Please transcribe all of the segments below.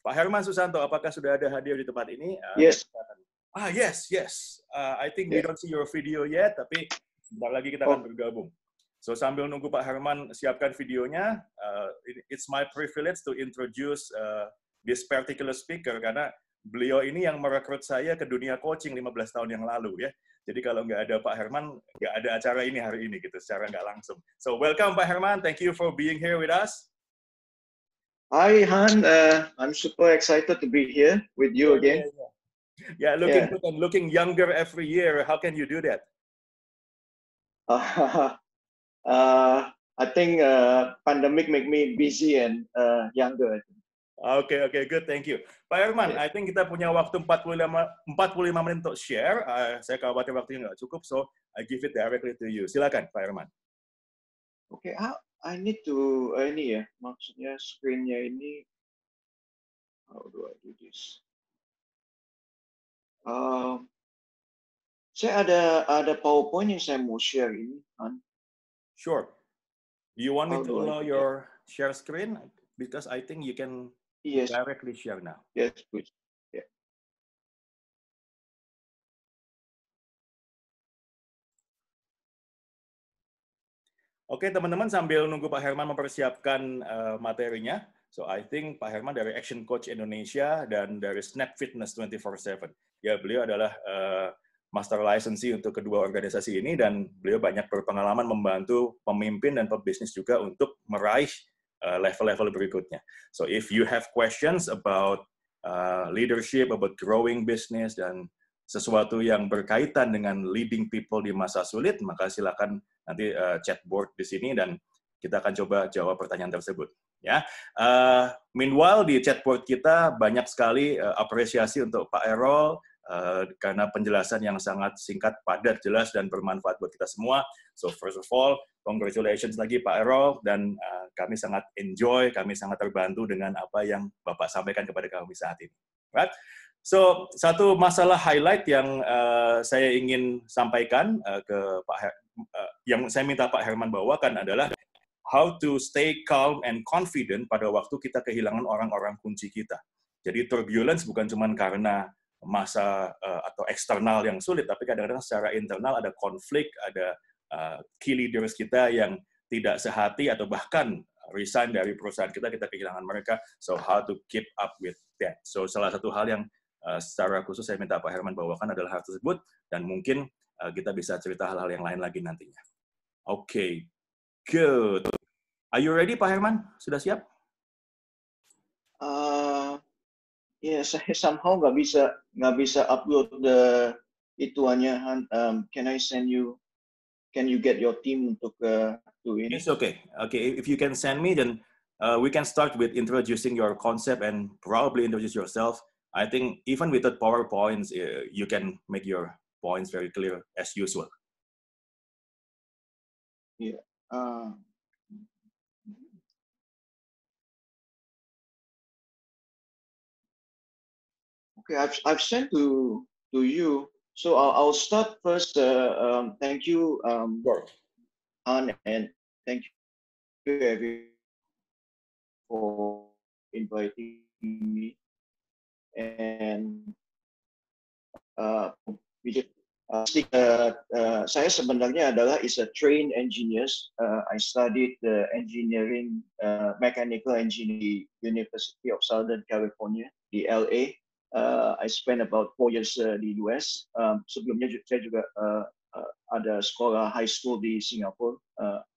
Pak Herman Susanto, apakah sudah ada hadir di tempat ini? Yes. Yes. I think we don't see your video yet, tapi sebentar lagi kita akan bergabung. So sambil nunggu Pak Herman siapkan videonya, it's my privilege to introduce this particular speaker karena beliau ini yang merekrut saya ke dunia coaching 15 tahun yang lalu ya. Jadi kalau nggak ada Pak Herman, nggak ada acara ini hari ini gitu, secara nggak langsung. So welcome Pak Herman, thank you for being here with us. Hi Han, I'm super excited to be here with you again. Yeah, looking good and looking younger every year. How can you do that? I think pandemic make me busy and younger. Oke, good, thank you. Pak Herman, I think kita punya waktu 45 menit untuk share. Saya khawatir waktunya nggak cukup, so I give it directly to you. Silakan, Pak Herman. Oke, I need to ini ya, maksudnya screen-nya ini. How do I do this? Saya ada PowerPoint yang saya mau share ini, Han. Sure. Do you want me to allow your share screen? Because I think you can directly share now. Yes, please. Yeah. Oke, teman-teman, sambil nunggu Pak Herman mempersiapkan materinya, so I think Pak Herman dari Action Coach Indonesia dan dari Snap Fitness 24/7. Ya, beliau adalah master licensee untuk kedua organisasi ini dan beliau banyak berpengalaman membantu pemimpin dan pebisnis juga untuk meraih level-level berikutnya. So if you have questions about leadership, about growing business, dan sesuatu yang berkaitan dengan leading people di masa sulit, maka silakan nanti chat board di sini dan kita akan coba jawab pertanyaan tersebut. Ya, meanwhile di chat board kita banyak sekali apresiasi untuk Pak Errol karena penjelasan yang sangat singkat, padat, jelas, dan bermanfaat buat kita semua. So first of all, congratulations lagi Pak Errol, dan kami sangat enjoy, kami sangat terbantu dengan apa yang Bapak sampaikan kepada kami saat ini. Right? So satu masalah highlight yang saya ingin sampaikan yang saya minta Pak Herman bawakan adalah how to stay calm and confident pada waktu kita kehilangan orang-orang kunci kita. Jadi turbulence bukan cuma karena masa atau eksternal yang sulit, tapi kadang-kadang secara internal ada konflik, ada key leaders kita yang tidak sehati atau bahkan resign dari perusahaan kita kehilangan mereka. So how to keep up with that. So salah satu hal yang secara khusus saya minta Pak Herman bawakan adalah hal tersebut, dan mungkin kita bisa cerita hal-hal yang lain lagi nantinya. Oke, good. Are you ready Pak Herman? Sudah siap? Saya somehow nggak bisa upload ituannya. Can I send you? Can you get your team untuk do ini? Yes, okay. If you can send me, then we can start with introducing your concept and probably introduce yourself. I think even without PowerPoints, you can make your points very clear as usual. Yeah. Okay, I've sent to you. So I'll start first. Thank you, Anne, and thank you everyone for inviting me. And saya sebenarnya adalah is a trained engineers. I studied engineering, mechanical engineering, University of Southern California di LA. I spent about 4 years di US. Sebelumnya saya juga ada sekolah high school di Singapura.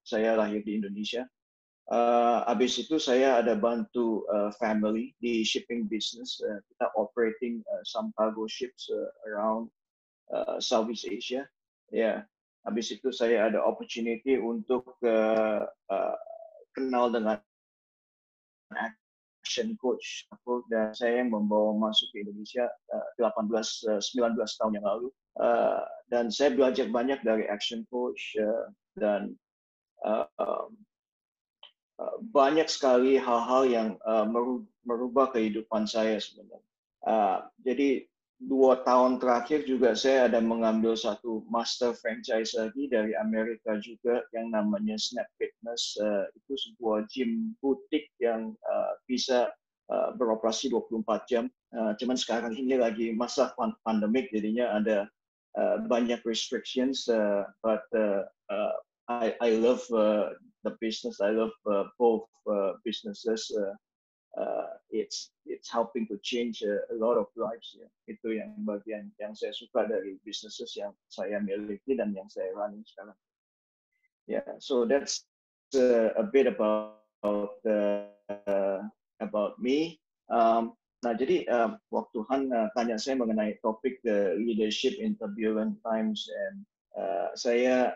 Saya lahir di Indonesia. Habis itu saya ada bantu family di shipping business. Kita operating some cargo ships around Southeast Asia. Ya, habis itu saya ada opportunity untuk kenal dengan Action Coach, dan saya yang membawa masuk ke Indonesia 19 tahun yang lalu. Dan saya belajar banyak dari Action Coach dan banyak sekali hal-hal yang merubah kehidupan saya sebenarnya. Jadi 2 tahun terakhir juga saya ada mengambil satu master franchise lagi dari Amerika juga yang namanya Snap Fitness. Itu sebuah gym butik yang bisa beroperasi 24 jam. Cuman sekarang ini lagi masa pandemik, jadinya ada banyak restrictions, but I love the business. I love both businesses. It's helping to change a lot of lives. Ya. Itu yang bagian yang saya suka dari businesses yang saya miliki dan yang saya running sekarang. Yeah, so that's a bit about me. Nah, jadi waktu Han tanya saya mengenai topik leadership in turbulent times, and saya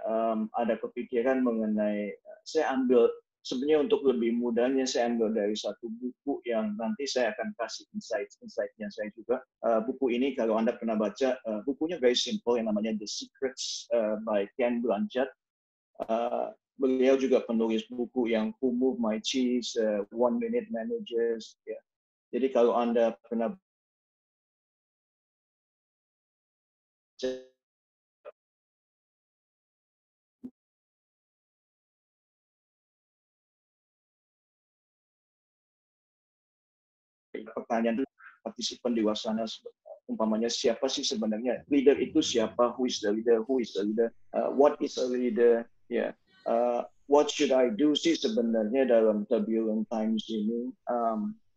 ada kepikiran mengenai saya ambil sebenarnya untuk lebih mudahnya saya ambil dari satu buku yang nanti saya akan kasih insight-nya saya juga. Buku ini kalau Anda pernah baca, bukunya very simple yang namanya The Secrets by Ken Blanchard. Beliau juga penulis buku yang Who Moved My Cheese, One Minute Managers. Ya. Jadi kalau Anda pernah pertanyaan partisipan di sana, umpamanya siapa sih sebenarnya leader itu siapa, who is the leader, what is a leader, ya, what should I do sih sebenarnya dalam turbulent times ini,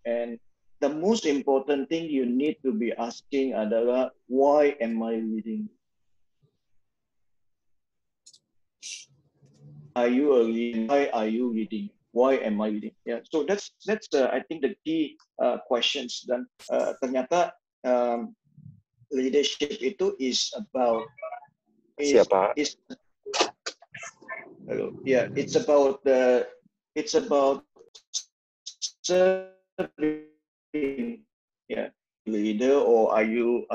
and the most important thing you need to be asking adalah why am I leading? Are you a leader? Why are you leading? Why am I leading? Yeah, so that's I think the key questions. Dan ternyata leadership itu is about Siapa? It's about serving. Yeah. Leader, or are you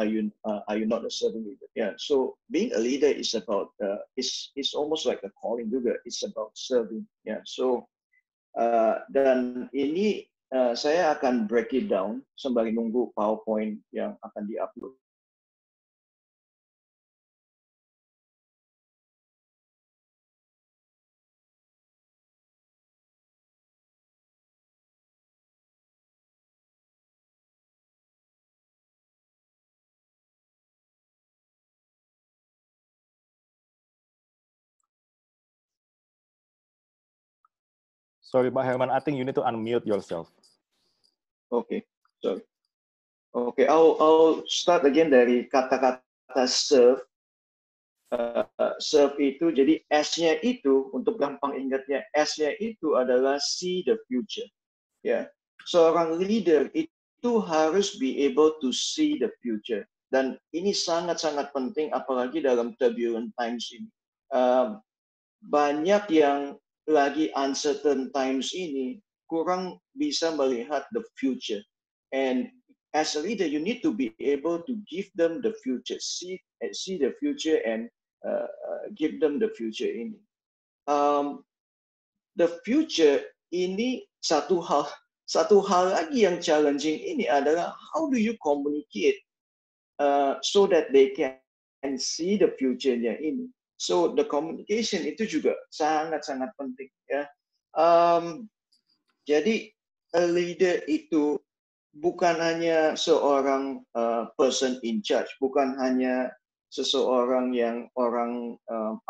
not a serving leader? Yeah. So being a leader is about it's almost like a calling juga. It's about serving. Yeah. So dan ini saya akan break it down sembari nunggu PowerPoint yang akan diupload. Sorry, Pak Herman, I think you need to unmute yourself. Okay, sorry. Okay, I'll start again dari kata-kata serve. Serve itu, jadi S-nya itu, untuk gampang ingatnya, S-nya itu adalah see the future. Ya, seorang leader itu harus be able to see the future. Dan ini sangat-sangat penting, apalagi dalam turbulent times ini. Banyak yang lagi uncertain times ini kurang bisa melihat the future, and as a leader you need to be able to give them the future, see the future, and give them the future ini. The future ini satu hal lagi yang challenging ini adalah how do you communicate so that they can see the future-nya ini. So the communication itu juga sangat-sangat penting, ya. Jadi a leader itu bukan hanya seorang person in charge, bukan hanya seseorang yang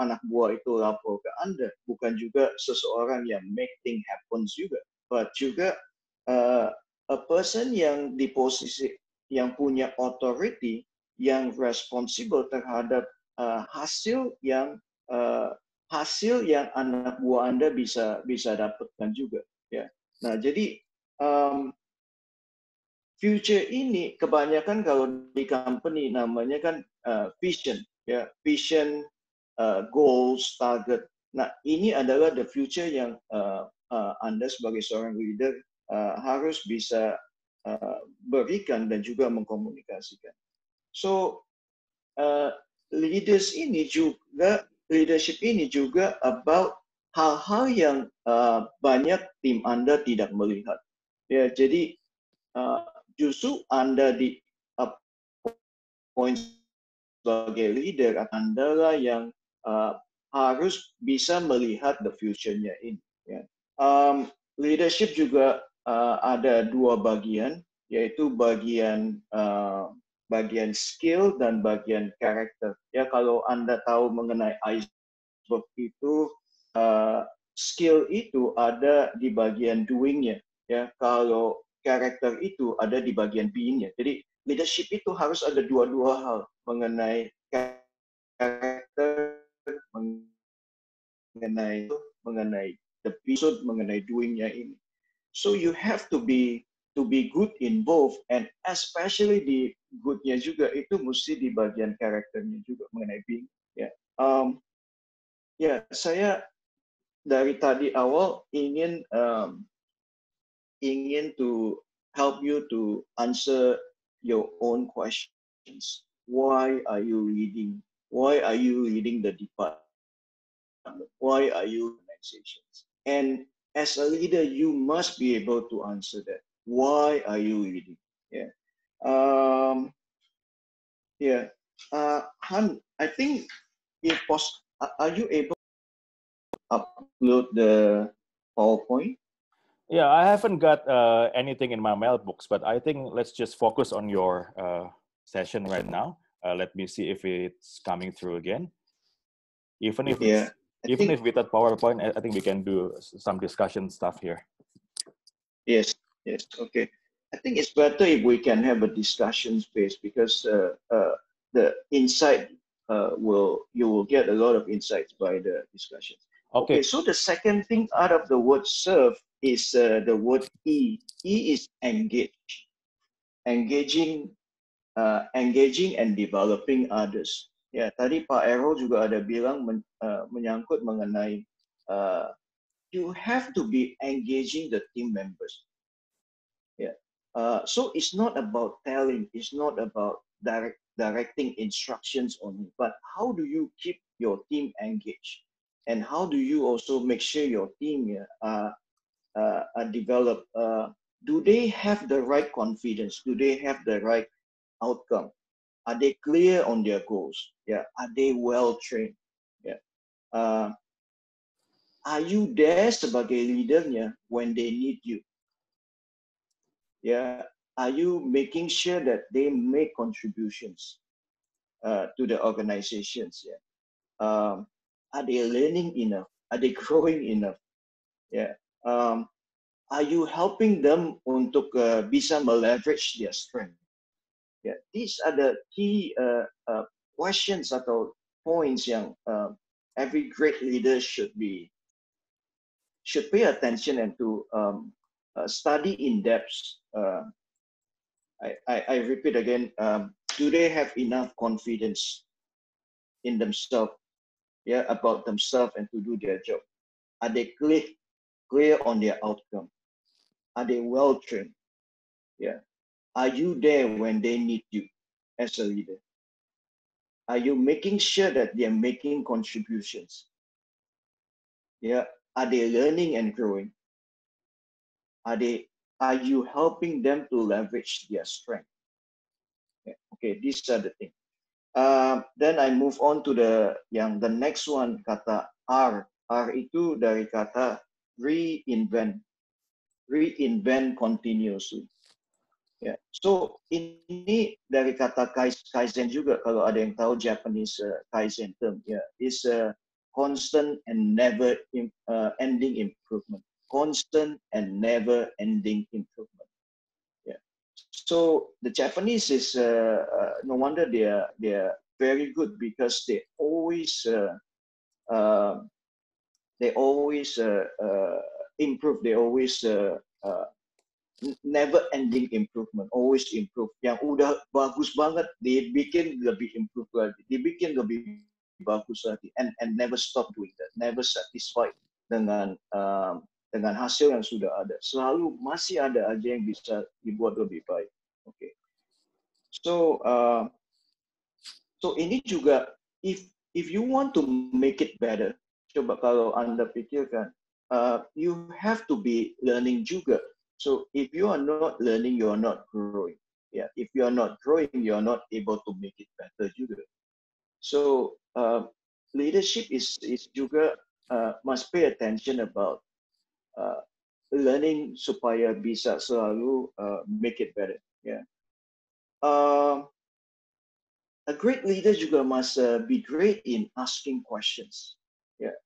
anak buah itu lapor ke Anda, bukan juga seseorang yang make things happen juga, but juga a person yang di posisi yang punya authority, yang responsible terhadap hasil yang anak buah Anda bisa dapatkan juga, ya. Nah, jadi future ini kebanyakan kalau di company namanya kan vision, ya, vision, goals, target. Nah, ini adalah the future yang Anda sebagai seorang leader harus bisa berikan dan juga mengkomunikasikan. So leadership ini juga about hal-hal yang banyak tim Anda tidak melihat. Ya, jadi justru Anda di point sebagai leader adalah yang harus bisa melihat the future-nya ini. Ya. Leadership juga ada dua bagian, yaitu bagian bagian skill dan bagian karakter. Ya, kalau Anda tahu mengenai iceberg itu, skill itu ada di bagian doing-nya. Ya, kalau karakter itu ada di bagian being-nya. Jadi leadership itu harus ada dua-dua hal, mengenai karakter, mengenai the episode, mengenai doing-nya ini. So you have to be good in both, and especially di good-nya juga itu mesti di bagian karakternya juga mengenai being. Ya, ya saya dari tadi awal ingin to help you to answer your own questions. Why are you leading? Why are you leading the department? Why are you organizations? And as a leader, you must be able to answer that. Why are you leading? Yeah. Yeah. Han, I think if are you able to upload the PowerPoint? Yeah, I haven't got anything in my mailbox, but I think let's just focus on your session right now. Let me see if it's coming through again. Even if it's, even if without PowerPoint, I think we can do some discussion stuff here. Yes, yes, okay. I think it's better if we can have a discussion space, because the insight you will get a lot of insights by the discussions. Okay, so the second thing out of the word serve is the word E. E is engage. Engaging and developing others. Ya, tadi Pak Ero juga ada bilang menyangkut mengenai you have to be engaging the team members. Yeah. So it's not about telling, it's not about directing instructions only, but how do you keep your team engaged? And how do you also make sure your team are developed? Do they have the right confidence? Do they have the right outcome? Are they clear on their goals? Yeah. Are they well trained? Yeah. Are you there sebagai leadernya when they need you? Yeah. Are you making sure that they make contributions to the organizations? Yeah. Are they learning enough? Are they growing enough? Yeah. Are you helping them untuk bisa meleverage their strength? Yeah. These are the key questions atau points yang every great leader should pay attention and to study in depth. I repeat again, do they have enough confidence in themselves, yeah, about themselves and to do their job? Are they clear on their outcome? Are they well trained? Yeah. Are you there when they need you as a leader? Are you making sure that they're making contributions? Yeah. Are they learning and growing? Are you helping them to leverage their strength? Yeah. Okay, these are the things. Then I move on to the next one, kata R. R itu dari kata reinvent continuously. Yeah. So ini dari kata kaizen juga, kalau ada yang tahu Japanese kaizen term, yeah, is a constant and never ending improvement. Constant and never ending improvement. Yeah. So the Japanese is no wonder they are very good, because they always improve. They always never ending improvement, always improve. Yang udah bagus banget dibikin lebih improve lagi, dibikin lebih bagus lagi, and never stop doing that, never satisfied dengan hasil yang sudah ada. Selalu masih ada aja yang bisa dibuat lebih baik. Okay. So ini juga, if you want to make it better, coba kalau Anda pikirkan, you have to be learning juga. So if you are not learning, you are not growing. Yeah, if you are not growing, you are not able to make it better juga. So leadership is juga must pay attention about learning supaya bisa selalu make it better. Yeah. A great leader juga must be great in asking questions. Yeah,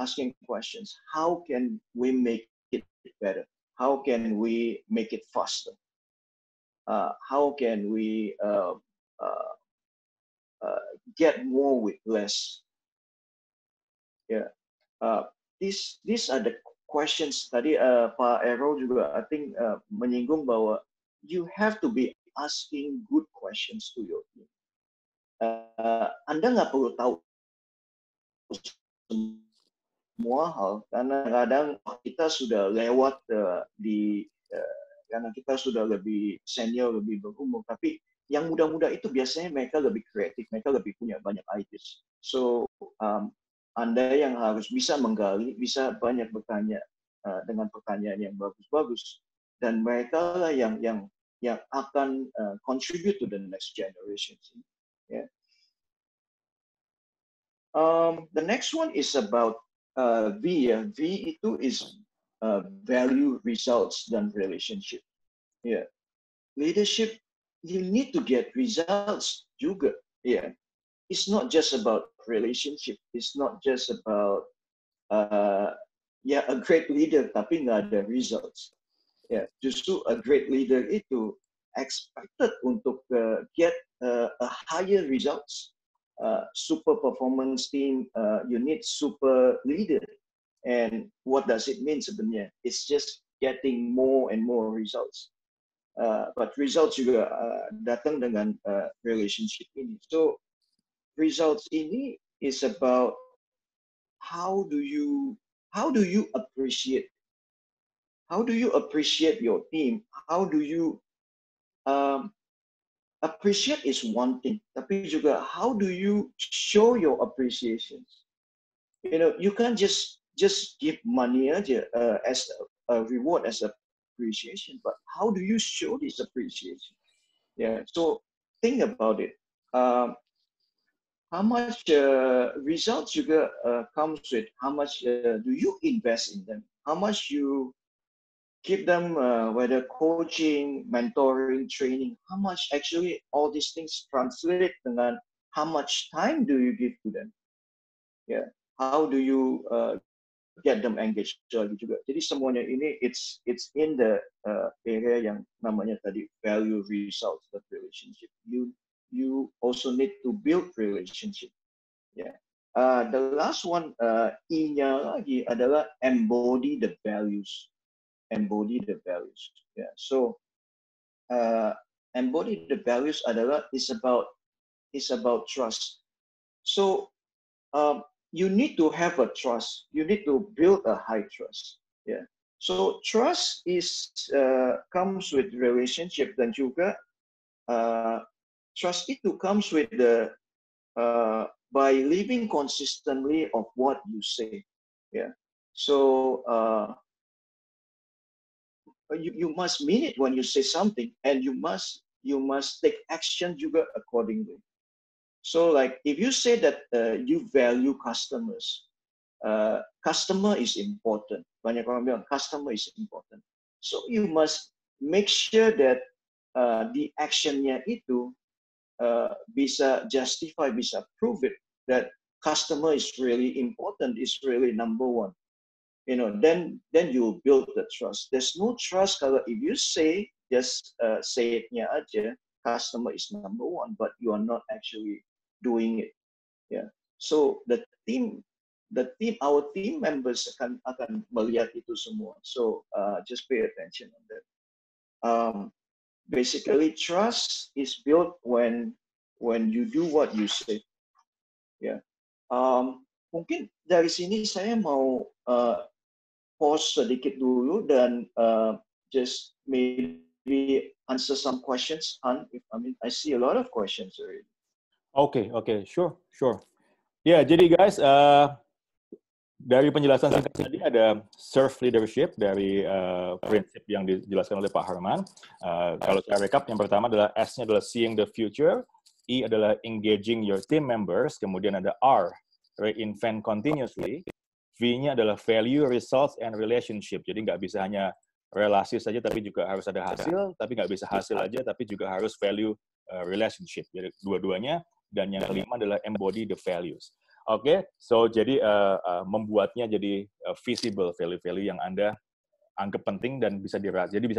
asking questions. How can we make it better? How can we make it faster? How can we get more with less? Yeah. These are the questions. Tadi Pak Ero juga I think menyinggung bahwa you have to be asking good questions to your team. Anda nggak perlu tahu semua hal karena kadang kita sudah lewat karena kita sudah lebih senior, lebih berumur, tapi yang muda-muda itu biasanya mereka lebih kreatif, mereka lebih punya banyak ideas. So Anda yang harus bisa menggali, bisa banyak bertanya dengan pertanyaan yang bagus-bagus, dan mereka lah yang akan contribute to the next generation. Yeah. The next one is about V. V itu is value, results, dan relationship. Yeah. Leadership, you need to get results juga. Yeah. It's not just about relationship. It's not just about a great leader tapi nggak ada results. Yeah. Justru a great leader itu expected untuk get a higher results. Super performance team, you need super leader. And what does it mean sebenarnya? It's just getting more and more results. But results juga datang dengan relationship ini. So results ini is about how do you appreciate your team? How do you appreciate is one thing, tapi juga how do you show your appreciations? You know, you can't just give money aja as a reward, as appreciation, but how do you show this appreciation? Yeah, so think about it. How much results juga comes with how much do you invest in them? How much you give them whether coaching, mentoring, training, how much actually all these things translate dengan how much time do you give to them? Yeah, how do you get them engaged lagi juga. Jadi semuanya ini it's in the area yang namanya tadi value, results, and relationship. You also need to build relationship. Yeah. The last one E-nya lagi adalah embody the values. Embody the values. Yeah. So embody the values adalah is about trust. So you need to have a trust. You need to build a high trust. Yeah. So trust is comes with relationship dan juga trust itu comes with the by living consistently of what you say. Yeah. So you must mean it when you say something, and you must take action juga accordingly. So like if you say that you value customers, customer is important. Banyak orang bilang customer is important. So you must make sure that the actionnya itu bisa justify, bisa prove it that customer is really important, is really number one. You know, then you build the trust. There's no trust kalau if you say just say it-nya aja, customer is number one, but you are not actually doing it. Yeah. So our team members akan melihat itu semua. So just pay attention on that. Basically, trust is built when you do what you say. Yeah. Mungkin dari sini saya mau pause sedikit dulu dan just maybe answer some questions. I see a lot of questions already. Okay, sure. Ya, jadi guys, dari penjelasan singkat tadi ada serve leadership dari prinsip yang dijelaskan oleh Pak Harman. Kalau saya recap, yang pertama adalah S-nya adalah seeing the future, E adalah engaging your team members, kemudian ada R, reinvent continuously, V V-nya adalah value, results, and relationship. Jadi nggak bisa hanya relasi saja, tapi juga harus ada hasil, tapi nggak bisa hasil aja, tapi juga harus value, relationship. Jadi dua-duanya, dan yang kelima adalah embody the values. Oke, so jadi membuatnya jadi visible value-value yang Anda anggap penting dan bisa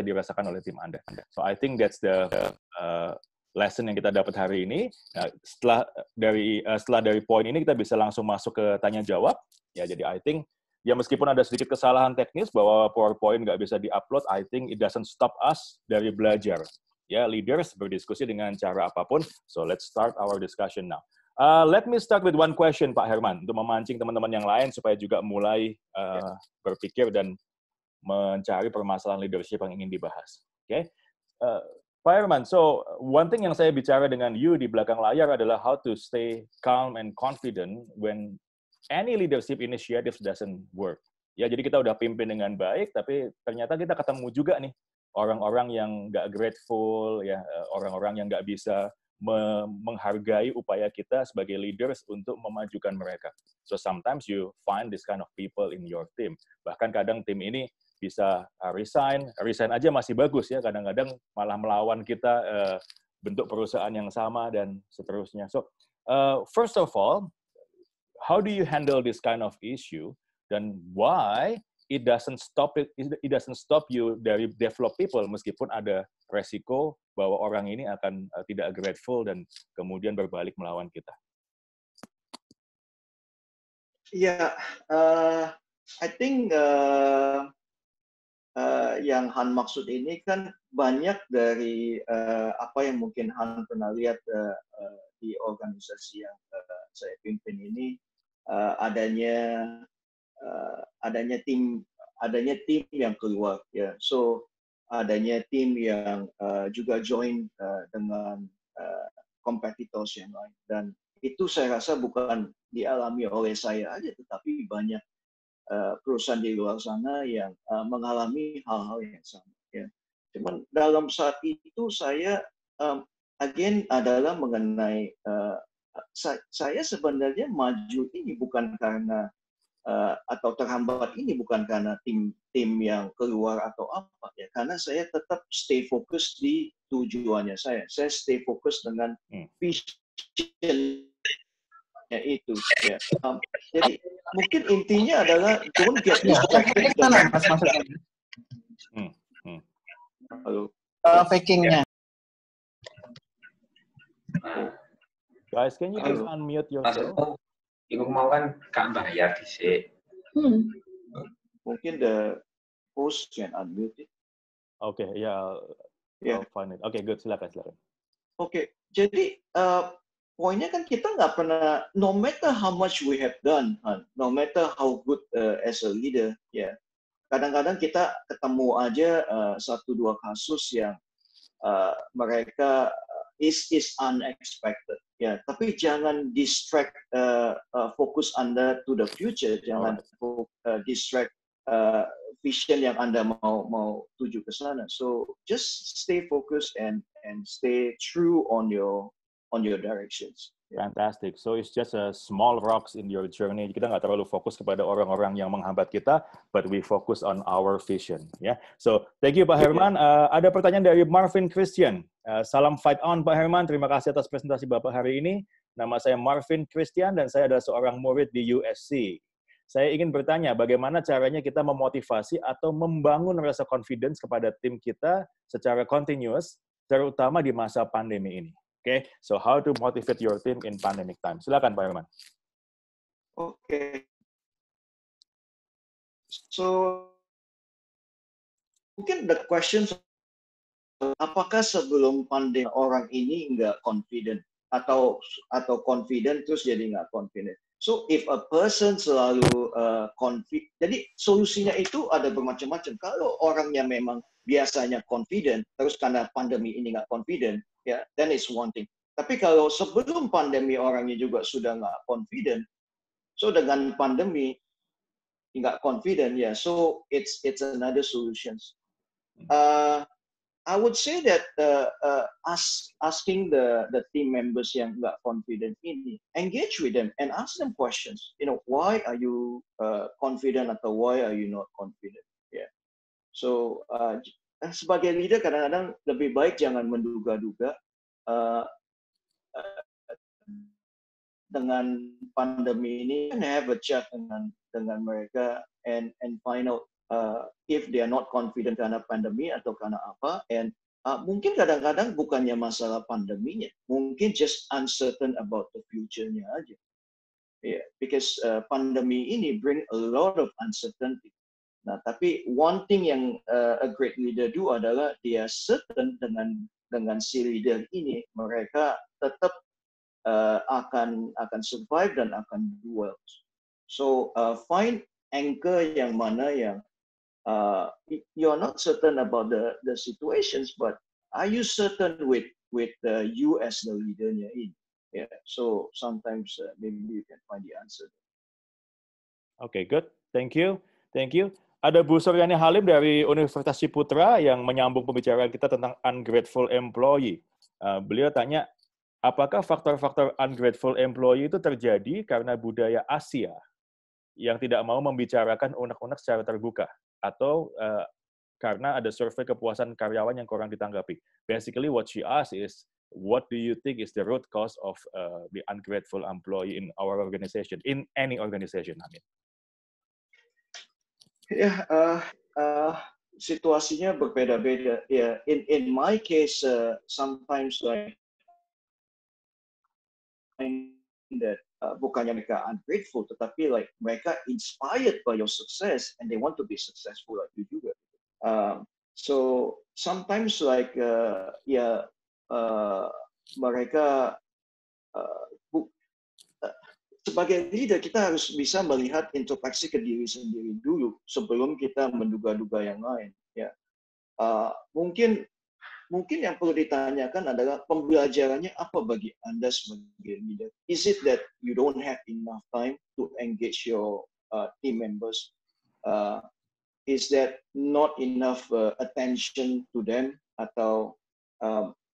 dirasakan oleh tim Anda. So I think that's the lesson yang kita dapat hari ini. Nah, setelah dari poin ini kita bisa langsung masuk ke tanya jawab. Ya, jadi I think ya meskipun ada sedikit kesalahan teknis bahwa PowerPoint nggak bisa diupload, I think it doesn't stop us dari belajar. Ya, leaders berdiskusi dengan cara apapun. So let's start our discussion now. Let me start with one question, Pak Herman, untuk memancing teman-teman yang lain supaya juga mulai berpikir dan mencari permasalahan leadership yang ingin dibahas. Oke, Pak Herman, so one thing yang saya bicara dengan you di belakang layar adalah how to stay calm and confident when any leadership initiative doesn't work. Ya, jadi kita udah pimpin dengan baik, tapi ternyata kita ketemu juga nih orang-orang yang nggak grateful, ya, orang-orang yang nggak bisa menghargai upaya kita sebagai leaders untuk memajukan mereka. So sometimes you find this kind of people in your team. Bahkan kadang tim ini bisa resign aja masih bagus ya, kadang-kadang malah melawan kita, bentuk perusahaan yang sama dan seterusnya. So first of all, how do you handle this kind of issue, dan why it doesn't stop you dari develop people meskipun ada resiko bahwa orang ini akan tidak grateful dan kemudian berbalik melawan kita? Yeah, I think yang Han maksud ini kan banyak dari apa yang mungkin Han pernah lihat di organisasi yang saya pimpin ini, adanya tim yang keluar, ya. So adanya tim yang juga join dengan competitors yang lain, dan itu saya rasa bukan dialami oleh saya aja, tetapi banyak perusahaan di luar sana yang mengalami hal-hal yang sama, ya. Cuman dalam saat itu saya again adalah mengenai saya sebenarnya maju ini bukan karena atau terhambat ini bukan karena tim yang keluar atau apa, ya, karena saya tetap stay fokus di tujuannya saya stay fokus dengan vision itu, ya. Jadi mungkin intinya adalah don't get distracted. Halo. Fakingnya. Guys, can you please unmute yourself? Ibu mau kan Kak bayar di sini. Mungkin the host can unmute it. Oke, ya. Yeah. Oke, good. Silakan. Oke, jadi poinnya kan kita nggak pernah, no matter how much we have done, no matter how good as a leader, ya, kadang-kadang kita ketemu aja 1-2 kasus yang mereka is unexpected, ya. Tapi jangan distract fokus Anda to the future, jangan distract vision yang Anda mau tuju ke sana. So just stay focused and stay true on your directions. Fantastic. So it's just a small rocks in your journey. Kita nggak terlalu fokus kepada orang-orang yang menghambat kita, but we focus on our vision. Ya. So thank you Pak Herman. Ada pertanyaan dari Marvin Christian. Salam fight on Pak Herman. Terima kasih atas presentasi Bapak hari ini. Nama saya Marvin Christian dan saya adalah seorang murid di USC. Saya ingin bertanya, bagaimana caranya kita memotivasi atau membangun rasa confidence kepada tim kita secara continuous, terutama di masa pandemi ini. Okay, so how to motivate your team in pandemic time? Silakan Pak Herman. Okay. So mungkin the question, apakah sebelum pandemi orang ini nggak confident atau confident terus jadi nggak confident? So if a person selalu confident, jadi solusinya itu ada bermacam-macam. Kalau orangnya memang biasanya confident, terus karena pandemi ini nggak confident, ya, then it's one thing. Tapi kalau sebelum pandemi orangnya juga sudah nggak confident, so dengan pandemi nggak confident, ya, so it's another solutions. I would say that asking the team members yang nggak confident ini, engage with them and ask them questions. Why are you confident atau why are you not confident? Yeah. So sebagai leader kadang-kadang lebih baik jangan menduga-duga. Uh, dengan pandemi ini, and have a chat dengan mereka and find out if they are not confident karena pandemi atau karena apa. And mungkin kadang-kadang bukannya masalah pandeminya, mungkin just uncertain about the future-nya aja. Yeah, because pandemi ini bring a lot of uncertainty. Nah, tapi one thing yang a great leader do adalah dia certain dengan si leader ini, mereka tetap akan survive dan akan do well. So find anchor yang mana yang you're not certain about the situations, but are you certain with you as the leadernya ini? Yeah. So sometimes maybe you can find the answer. Okay, good. Thank you. Thank you. Ada Bu Suryani Halim dari Universitas Ciputra yang menyambung pembicaraan kita tentang ungrateful employee. Beliau tanya, apakah faktor-faktor ungrateful employee itu terjadi karena budaya Asia yang tidak mau membicarakan unek-unek secara terbuka, atau karena ada survei kepuasan karyawan yang kurang ditanggapi? Basically, what she asked is, what do you think is the root cause of the ungrateful employee in our organization, in any organization? I mean. Ya, situasinya berbeda-beda. Ya, in my case, sometimes like that bukannya mereka ungrateful, tetapi like mereka inspired by your success and they want to be successful like you juga. So sometimes like mereka sebagai leader kita harus bisa melihat introspeksi ke diri sendiri dulu sebelum kita menduga-duga yang lain. Ya, mungkin yang perlu ditanyakan adalah pembelajarannya apa bagi Anda sebagai leader? Is it that you don't have enough time to engage your team members? Is that not enough attention to them? Atau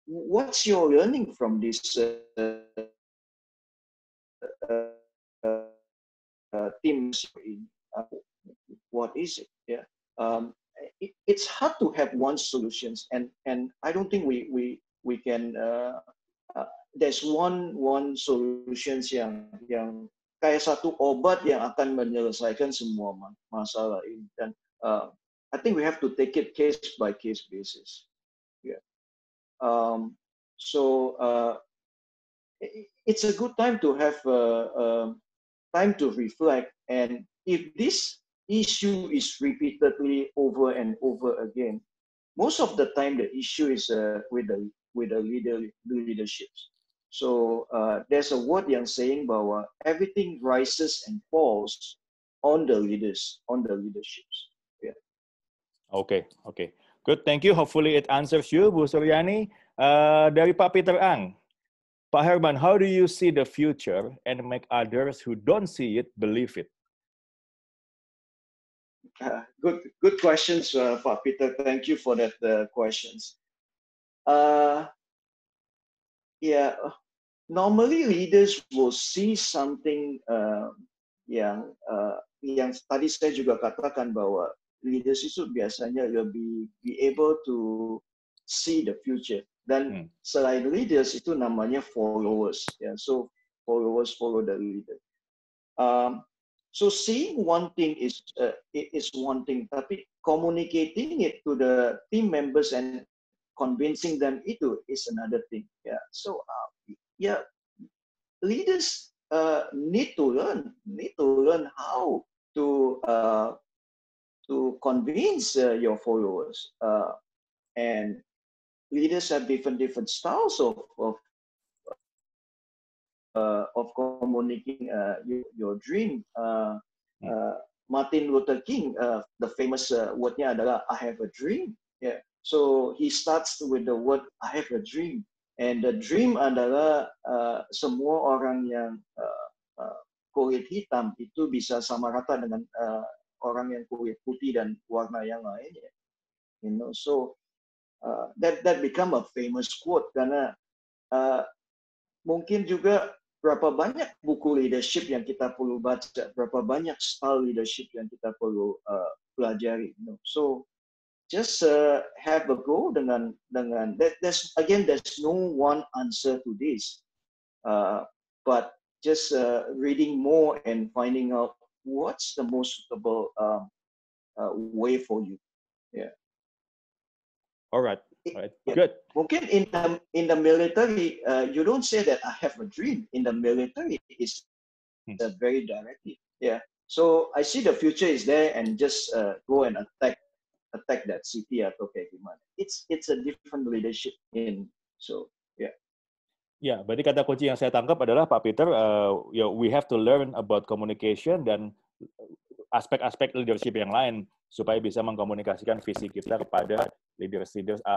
what's your learning from this teams? What is it? Yeah. It's hard to have one solutions, and I don't think we can. There's one solutions yang kayak satu obat yang akan menyelesaikan semua masalah ini. Dan I think we have to take it case by case basis. Yeah. So it's a good time to have time to reflect, and if this issue is repeatedly over and over again, most of the time the issue is with the leadership. So there's a word yang saying bahwa everything rises and falls on the leaders, on the leaderships. Yeah. Okay. Good, thank you. Hopefully it answers you, Bu Suryani. Dari Pak Peter Ang, Pak Herman, how do you see the future and make others who don't see it believe it? Good questions, Pak Peter. Thank you for that questions. Yeah, normally leaders will see something yang tadi saya juga katakan bahwa leaders itu biasanya lebih be able to see the future. Dan selain leaders itu namanya followers. Yeah, so followers follow the leader. So seeing one thing is one thing, tapi communicating it to the team members and convincing them itu is another thing. Yeah. So leaders need to learn how to convince your followers. And leaders have different styles of communicating your dream. Martin Luther King, the famous wordnya adalah "I have a dream." Yeah. So he starts with the word "I have a dream," and the dream adalah semua orang yang kulit hitam itu bisa sama rata dengan orang yang kulit putih dan warna yang lainnya. So That become a famous quote karena mungkin juga berapa banyak buku leadership yang kita perlu baca, berapa banyak style leadership yang kita perlu pelajari. So just have a go dengan there's no one answer to this, but just reading more and finding out what's the most suitable way for you. Yeah. All right. Good. Mungkin in the military, you don't say that I have a dream. In the military, it's very directly. Yeah. So I see the future is there, and just go and attack that city atau kayak gimana. It's a different leadership in. So yeah. Ya, berarti kata kunci yang saya tangkap adalah Pak Peter, we have to learn about communication dan aspek-aspek leadership yang lain supaya bisa mengkomunikasikan visi kita kepada leaders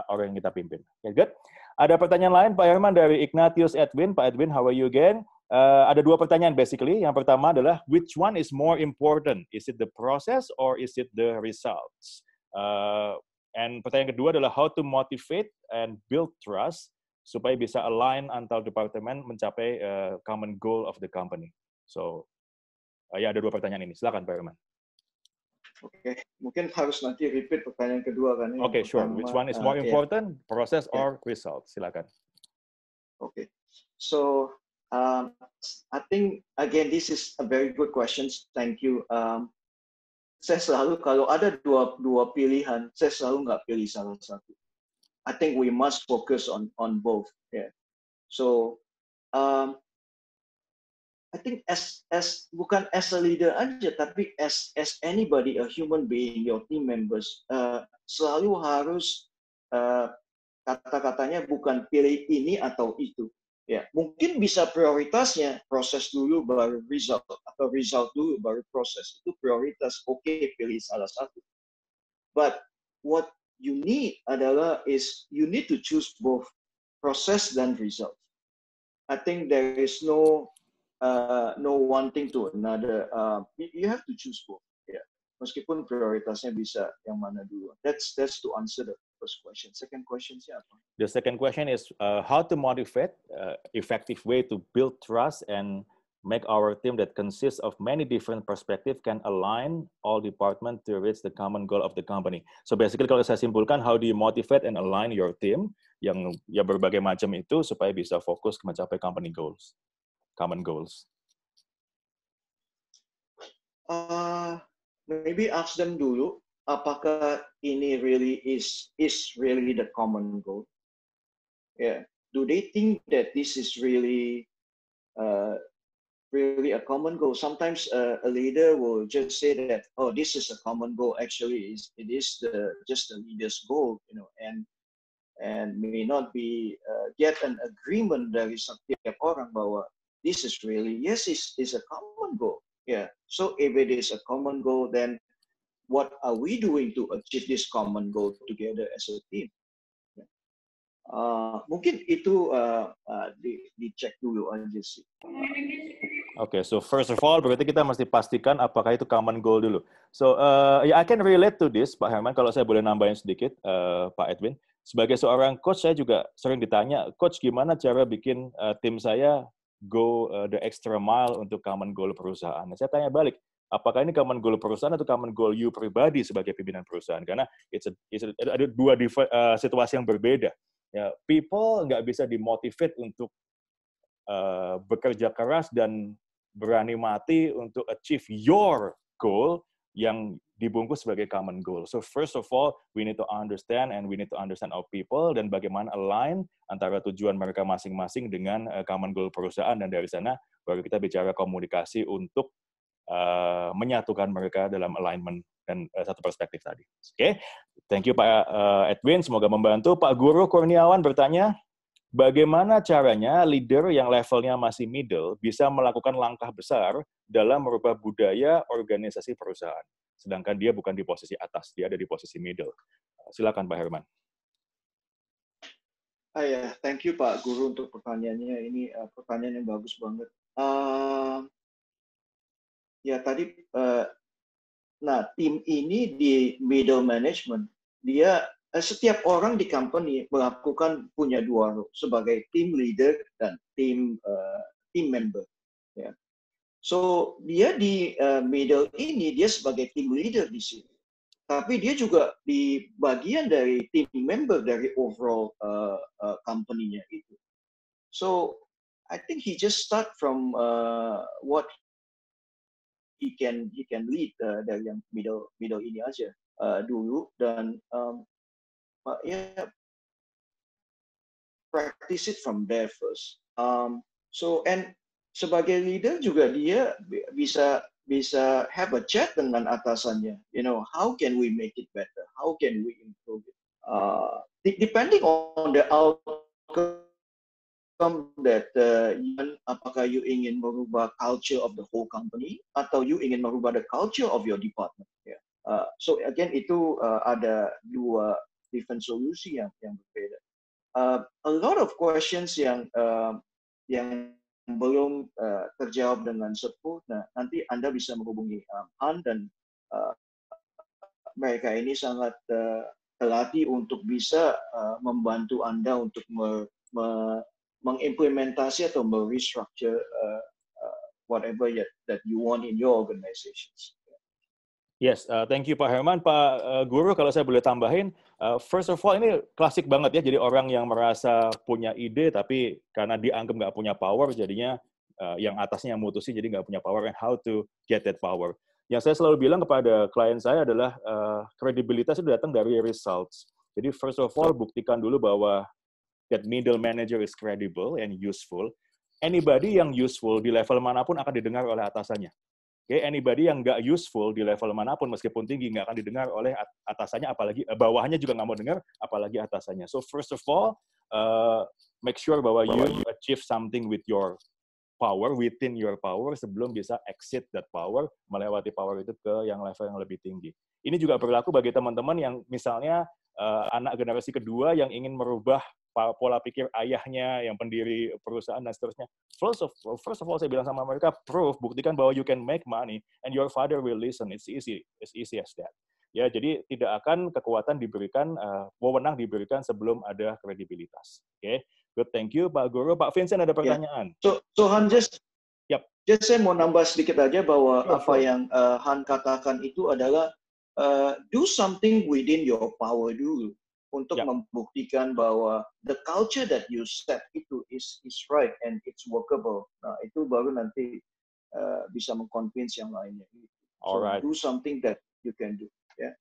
orang yang kita pimpin. Okay, good. Ada pertanyaan lain Pak Herman dari Ignatius Edwin. Pak Edwin, how are you again? Ada dua pertanyaan basically. Yang pertama adalah which one is more important? Is it the process or is it the results? And pertanyaan kedua adalah how to motivate and build trust supaya bisa align antar departemen mencapai common goal of the company. So, ya ada dua pertanyaan ini. Silakan Pak Herman. Oke, mungkin harus nanti repeat pertanyaan kedua kan? Oke, sure. Which one is more important, process or result? Silakan. Okay, so I think again this is a very good question. Thank you. Saya selalu kalau ada dua pilihan, saya selalu nggak pilih salah satu. I think we must focus on both. Yeah. So I think as bukan as a leader aja, tapi as anybody, a human being, your team members, selalu harus kata-katanya bukan pilih ini atau itu. Ya, mungkin bisa prioritasnya proses dulu baru result atau result dulu baru proses. Itu prioritas. Oke, pilih salah satu. But what you need adalah you need to choose both process dan result. I think there is no one thing to another. You have to choose both. Yeah. Meskipun prioritasnya bisa yang mana dulu. That's to answer the first question. Second question siapa? The second question is how to motivate effective way to build trust and make our team that consists of many different perspectives can align all department to reach the common goal of the company. So basically kalau saya simpulkan, how do you motivate and align your team yang ya berbagai macam itu supaya bisa fokus mencapai company goals, common goals? Maybe ask them dulu, apakah ini really is really the common goal? Yeah. Do they think that this is really a common goal? Sometimes a leader will just say that, oh, this is a common goal. Actually, it is just the leader's goal, and may not be get an agreement dari setiap orang bahwa this is really is a common goal. Yeah. So if it is a common goal, then what are we doing to achieve this common goal together as a team? Mungkin itu dicek dulu aja sih. Okay, so first of all, berarti kita mesti pastikan apakah itu common goal dulu. So, I can relate to this, Pak Herman. Kalau saya boleh nambahin sedikit, Pak Edwin. Sebagai seorang coach, saya juga sering ditanya, Coach, gimana cara bikin tim saya go the extra mile untuk common goal perusahaan? Nah, saya tanya balik, apakah ini common goal perusahaan atau common goal you pribadi sebagai pimpinan perusahaan? Karena ada dua situasi yang berbeda. Ya, people nggak bisa dimotivate untuk bekerja keras dan berani mati untuk achieve your goal yang dibungkus sebagai common goal. So first of all, we need to understand our people dan bagaimana align antara tujuan mereka masing-masing dengan common goal perusahaan, dan dari sana baru kita bicara komunikasi untuk menyatukan mereka dalam alignment dan satu perspektif tadi. Oke, thank you Pak Edwin, semoga membantu. Pak Guru Kurniawan bertanya, bagaimana caranya leader yang levelnya masih middle bisa melakukan langkah besar dalam merubah budaya organisasi perusahaan, sedangkan dia bukan di posisi atas, dia ada di posisi middle. Silakan Pak Herman. Ya, thank you Pak Guru untuk pertanyaannya. Ini pertanyaan yang bagus banget. Ya tadi, nah tim ini di middle management, dia setiap orang di company melakukan punya dua role sebagai team leader dan team member. Ya. So dia di middle ini dia sebagai team leader di sini. Tapi dia juga di bagian dari team member dari overall company-nya itu. So I think he just start from what he can lead dari yang middle ini aja dulu dan ya practice it from there first. So and sebagai leader juga dia bisa have a chat dengan atasannya. You know, how can we make it better? How can we improve it? Depending on the outcome that apakah you ingin merubah culture of the whole company atau you ingin merubah the culture of your department. Yeah. So again itu ada dua different solusi yang berbeda. A lot of questions yang belum terjawab dengan sepuh. Nah, nanti Anda bisa menghubungi Han dan mereka ini sangat terlatih untuk bisa membantu Anda untuk mengimplementasi atau merestructure whatever that you want in your organizations. Yes, thank you Pak Herman. Pak Guru, kalau saya boleh tambahin, first of all ini klasik banget ya, jadi orang yang merasa punya ide tapi karena dianggap nggak punya power, jadinya yang atasnya yang mutusin jadi nggak punya power, and how to get that power. Yang saya selalu bilang kepada klien saya adalah kredibilitas itu datang dari results. Jadi first of all buktikan dulu bahwa that middle manager is credible and useful. Anybody yang useful di level manapun akan didengar oleh atasannya. Okay, anybody yang nggak useful di level manapun, meskipun tinggi, nggak akan didengar oleh atasannya, apalagi bawahnya juga nggak mau dengar, apalagi atasannya. So first of all, make sure bahwa you achieve something with your power, within your power, sebelum bisa exit that power, melewati power itu ke yang level yang lebih tinggi. Ini juga berlaku bagi teman-teman yang misalnya anak generasi kedua yang ingin merubah pola pikir ayahnya yang pendiri perusahaan dan seterusnya. First of all, saya bilang sama mereka, buktikan bahwa you can make money and your father will listen. It's easy as that. Ya, jadi tidak akan kekuatan diberikan, wewenang diberikan sebelum ada kredibilitas. Oke, good, thank you Pak Guru. Pak Vincent ada pertanyaan. Yeah. So Han just saya mau nambah sedikit aja bahwa yang Han katakan itu adalah do something within your power dulu untuk membuktikan bahwa the culture that you set itu is right and it's workable. Nah, itu baru nanti bisa mengconvince yang lainnya. So do something that you can do. Yeah.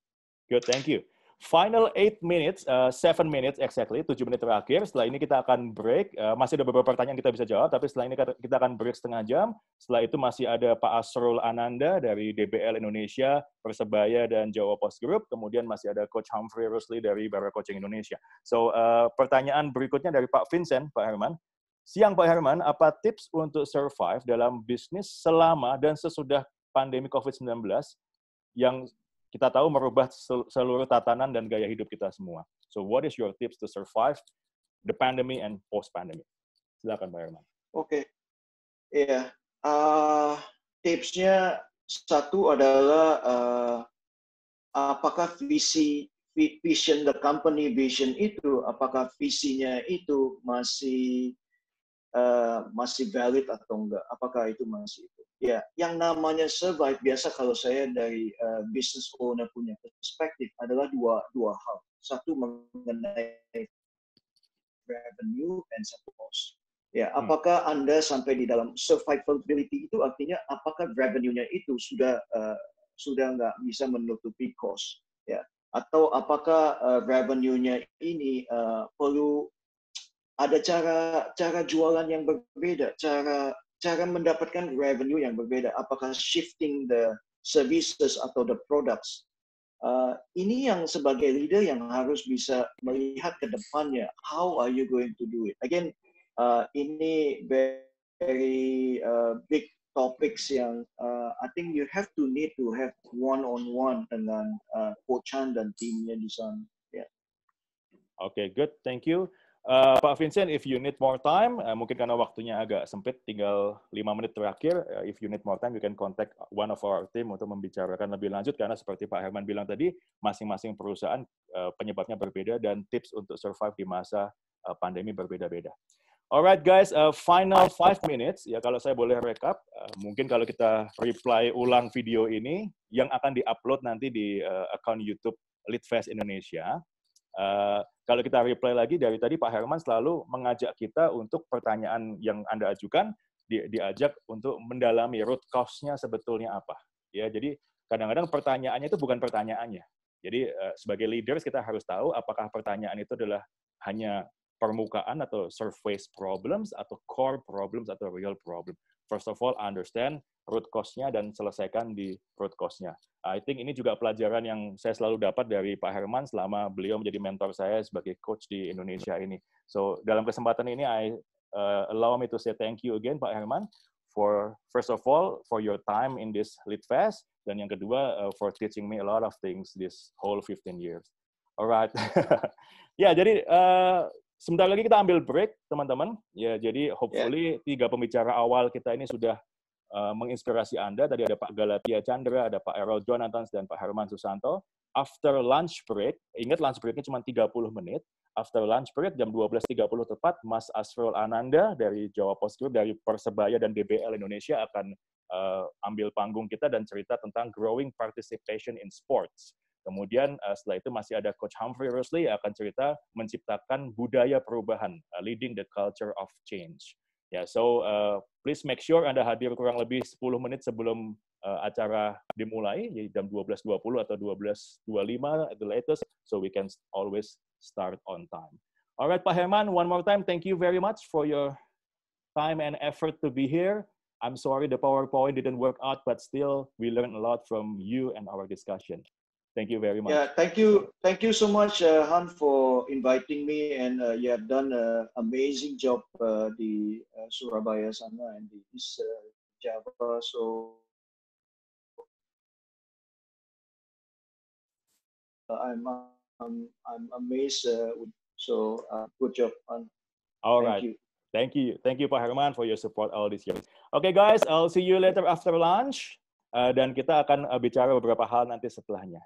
Good, thank you. Final 8 minutes, 7 minutes exactly, 7 menit terakhir. Setelah ini kita akan break. Masih ada beberapa pertanyaan kita bisa jawab, tapi setelah ini kita akan break setengah jam. Setelah itu masih ada Pak Asrul Ananda dari DBL Indonesia, Persebaya, dan Jawa Post Group. Kemudian masih ada Coach Humphrey Rusli dari Bara Coaching Indonesia. So, pertanyaan berikutnya dari Pak Vincent, Pak Herman. Siang Pak Herman, apa tips untuk survive dalam bisnis selama dan sesudah pandemi COVID-19 yang kita tahu merubah seluruh tatanan dan gaya hidup kita semua. So, what is your tips to survive the pandemic and post-pandemic? Silakan, Pak Herman. Oke. Iya. Tipsnya satu adalah apakah vision the company vision itu, apakah visinya itu masih valid atau enggak? Apakah itu masih itu? Ya, yang namanya survive biasa kalau saya dari business owner punya perspektif adalah dua hal. Satu mengenai revenue and satu cost. Ya, apakah Anda sampai di dalam survivability itu artinya apakah revenue-nya itu sudah nggak bisa menutupi cost? Ya, atau apakah revenue-nya ini perlu ada cara jualan yang berbeda, cara mendapatkan revenue yang berbeda. Apakah shifting the services atau the products? Ini yang sebagai leader yang harus bisa melihat ke depannya. How are you going to do it? Again, ini very big topics yang I think you need to have one-on-one dengan Coach Han dan timnya di sana. Yeah. Okay, good. Thank you. Pak Vincent, if you need more time, mungkin karena waktunya agak sempit, tinggal 5 menit terakhir, if you need more time, you can contact one of our team untuk membicarakan lebih lanjut, karena seperti Pak Herman bilang tadi, masing-masing perusahaan penyebabnya berbeda dan tips untuk survive di masa pandemi berbeda-beda. Alright guys, final 5 minutes, ya kalau saya boleh recap, mungkin kalau kita reply ulang video ini, yang akan di-upload nanti di account YouTube Leadfast Indonesia. Kalau kita reply lagi, dari tadi Pak Herman selalu mengajak kita untuk pertanyaan yang Anda ajukan, diajak untuk mendalami root cause-nya sebetulnya apa. Ya, jadi kadang-kadang pertanyaannya itu bukan pertanyaannya. Jadi sebagai leaders kita harus tahu apakah pertanyaan itu adalah hanya permukaan atau surface problems atau core problems atau real problem. First of all, understand root cause-nya dan selesaikan di root cause-nya. I think ini juga pelajaran yang saya selalu dapat dari Pak Herman selama beliau menjadi mentor saya sebagai coach di Indonesia ini. So, dalam kesempatan ini, allow me to say thank you again, Pak Herman, for first of all, for your time in this Leadfast, dan yang kedua, for teaching me a lot of things this whole 15 years. Alright. Ya, jadi sebentar lagi kita ambil break, teman-teman. Ya, jadi hopefully 3 pembicara awal kita ini sudah menginspirasi Anda. Tadi ada Pak Galatia Chandra, ada Pak Errol Jonathan, dan Pak Herman Susanto. After lunch break, ingat lunch breaknya cuma 30 menit. After lunch break, jam 12.30 tepat, Mas Asrul Ananda dari Jawa Post Group, dari Persebaya dan DBL Indonesia akan ambil panggung kita dan cerita tentang growing participation in sports. Kemudian setelah itu masih ada Coach Humphrey Rusley yang akan cerita menciptakan budaya perubahan, leading the culture of change. Ya, so please make sure Anda hadir kurang lebih 10 menit sebelum acara dimulai, jadi jam 12.20 atau 12.25 at the latest, so we can always start on time. Alright, Pak Herman, one more time, thank you very much for your time and effort to be here. I'm sorry the PowerPoint didn't work out, but still we learned a lot from you and our discussion. Thank you very much. Yeah, thank you so much, Han, for inviting me, and you have done an amazing job di Surabaya sana and di East Java. So I'm amazed. So good job, Han. All right. Thank you, Pak Herman, for your support all these years. Okay, guys, I'll see you later after lunch. Dan kita akan bicara beberapa hal nanti setelahnya.